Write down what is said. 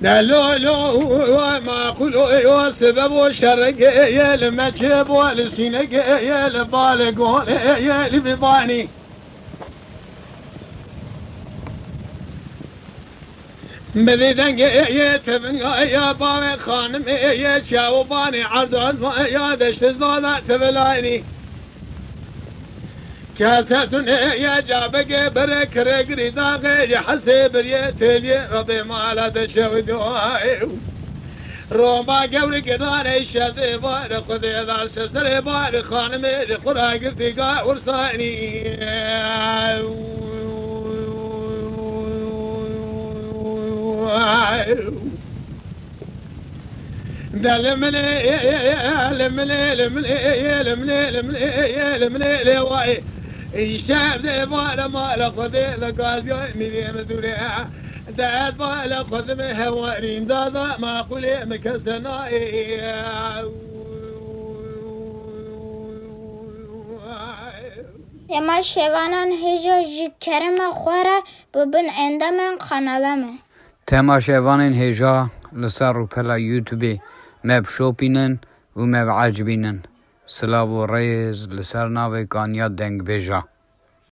لا لا لا ما أقوله يا سبب وشرق يا المجيب والسينق يا البالق يا البيضاني مذيذن يا تبن يا بابي خانم يا شاوباني عرض يا دشت الزولة تبلايني كاسة يا جابك برك رقري داغي حسب ريتلي ربي ما لا تشود روما قبل قدان الشذي بار خذي ذا السسر بار خانمي لقرا قرتقا ورصاني ده لملي واي الشعب ذي بار ما لخذي لقاز يومي مدوري ده بار خذ مهوارين ده ما قولي مكسناي يما شوانان هجا جي كرم خوره ببن اندامن قنالمه تما شوانان هجا لسر روپلا یوتیوبی مب شوپینن و مب عجبینن سلاو و ریز لسر ناوی کانیا دنگ بیجا